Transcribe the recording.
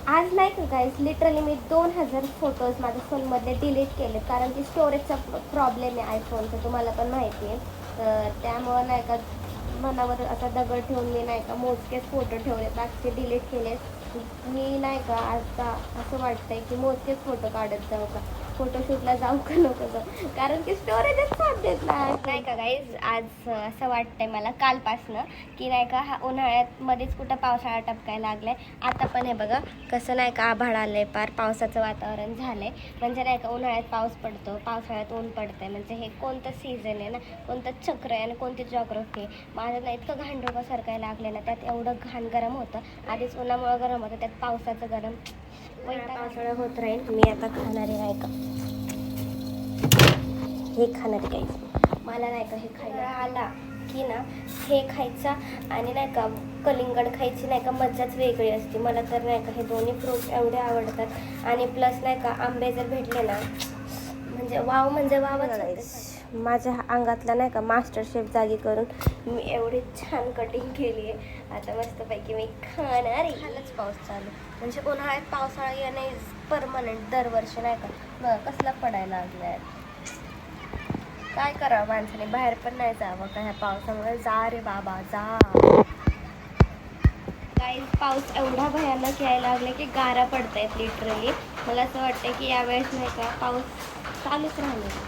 आज नाही का गाईज, लिटरली मी 2000 फोटोज माझ्या फोनमधले डिलीट केले, कारण की स्टोरेजचा प्रॉब्लेम आहे आयफोनचा, तुम्हाला पण माहिती आहे. तर त्यामुळं नाही का मनावर असा दगड ठेवून मी नाही का मोजकेच फोटो ठेवले, बाकीचे डिलीट केले. मी नाही का आता असं वाटतंय की मोजकेच फोटो काढत जाऊ का, फोटोशूटला जाऊ का नको जाऊ, कारण की स्टोरेजच साथ देत नाही का गाईज. आज असं वाटतंय मला कालपासनं की नाही का हा उन्हाळ्यात मध्येच कुठं पावसाळा टपकायला लागलाय. आता पण हे बघा कसं नाही का आभाळ आलंय, पार पावसाचं वातावरण झालंय. म्हणजे नाही का उन्हाळ्यात पाऊस पडतो, पावसाळ्यात ऊन पडतंय, म्हणजे हे कोणतं सीझन आहे ना, कोणतं चक्र आहे आणि कोणती जॉग्रफी आहे. माझं ना इतकं घाण सरकायला लागलं ना, त्यात एवढं घाण गरम होतं, आधीच उन्हामुळं गरम होतं, त्यात पावसाचं गरम पावसाळा होत राहील. मी आता खाणारी नाही का हे खाणार काही, मला नाही का हे खायला आला की ना हे खायचं आणि नाही का कलिंगड खायची नाही का मज्जाच वेगळी असते. मला तर नाही का हे दोन्ही फ्रूट एवढे आवडतात, आणि प्लस नाही का आंबे जर भेटले ना म्हणजे वाव, म्हणजे वावच. माझ्या अंगातला नाही का मास्टर शेफ जागी करून मी एवढी छान कटिंग केली आहे. आता मस्तपैकी मी खाणार आहे. खालच पाऊस चालू, म्हणजे उन्हाळ्यात पावसाळा येणे परमनंट दरवर्षी नाही का. बघ कसला पडायला लागलाय. काय करावं माणसाने, बाहेर पण नाही जावं का ह्या पावसामुळे. जा रे बाबा जा. गाईज पाऊस एवढा भयानक यायला लागला की गारा पडतायत लिटरली. मला असं वाटतं की यावेळेस नाही का पाऊस चालूच राहणार.